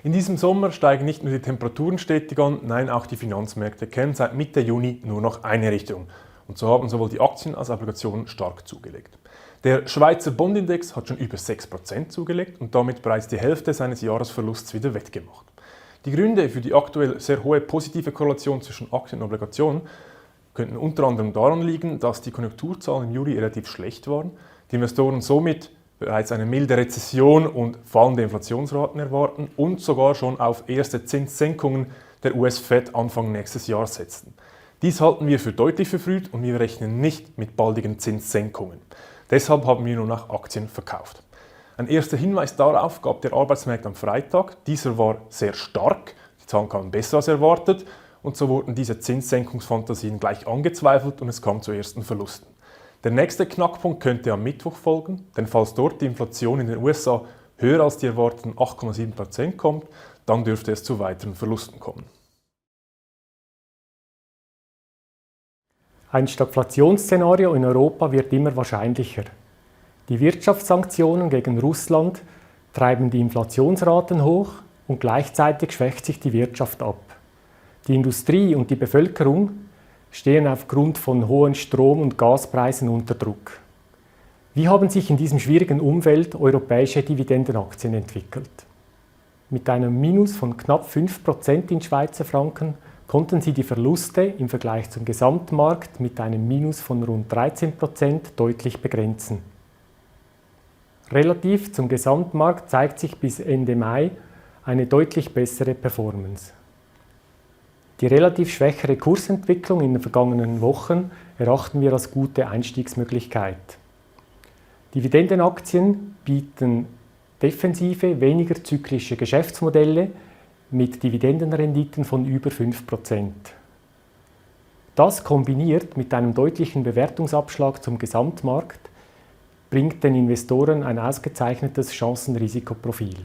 In diesem Sommer steigen nicht nur die Temperaturen stetig an, nein, auch die Finanzmärkte kennen seit Mitte Juni nur noch eine Richtung. Und so haben sowohl die Aktien als auch Obligationen stark zugelegt. Der Schweizer Bondindex hat schon über 6% zugelegt und damit bereits die Hälfte seines Jahresverlusts wieder wettgemacht. Die Gründe für die aktuell sehr hohe positive Korrelation zwischen Aktien und Obligationen könnten unter anderem daran liegen, dass die Konjunkturzahlen im Juli relativ schlecht waren, die Investoren somit bereits eine milde Rezession und fallende Inflationsraten erwarten und sogar schon auf erste Zinssenkungen der US-Fed Anfang nächstes Jahr setzten. Dies halten wir für deutlich verfrüht und wir rechnen nicht mit baldigen Zinssenkungen. Deshalb haben wir nur noch Aktien verkauft. Ein erster Hinweis darauf gab der Arbeitsmarkt am Freitag. Dieser war sehr stark, die Zahlen kamen besser als erwartet und so wurden diese Zinssenkungsfantasien gleich angezweifelt und es kam zu ersten Verlusten. Der nächste Knackpunkt könnte am Mittwoch folgen, denn falls dort die Inflation in den USA höher als die erwarteten 8,7% kommt, dann dürfte es zu weiteren Verlusten kommen. Ein Stagflationsszenario in Europa wird immer wahrscheinlicher. Die Wirtschaftssanktionen gegen Russland treiben die Inflationsraten hoch und gleichzeitig schwächt sich die Wirtschaft ab. Die Industrie und die Bevölkerung stehen aufgrund von hohen Strom- und Gaspreisen unter Druck. Wie haben sich in diesem schwierigen Umfeld europäische Dividendenaktien entwickelt? Mit einem Minus von knapp 5% in Schweizer Franken konnten sie die Verluste im Vergleich zum Gesamtmarkt mit einem Minus von rund 13% deutlich begrenzen. Relativ zum Gesamtmarkt zeigt sich bis Ende Mai eine deutlich bessere Performance. Die relativ schwächere Kursentwicklung in den vergangenen Wochen erachten wir als gute Einstiegsmöglichkeit. Dividendenaktien bieten defensive, weniger zyklische Geschäftsmodelle mit Dividendenrenditen von über 5%. Das kombiniert mit einem deutlichen Bewertungsabschlag zum Gesamtmarkt bringt den Investoren ein ausgezeichnetes Chancen-Risikoprofil.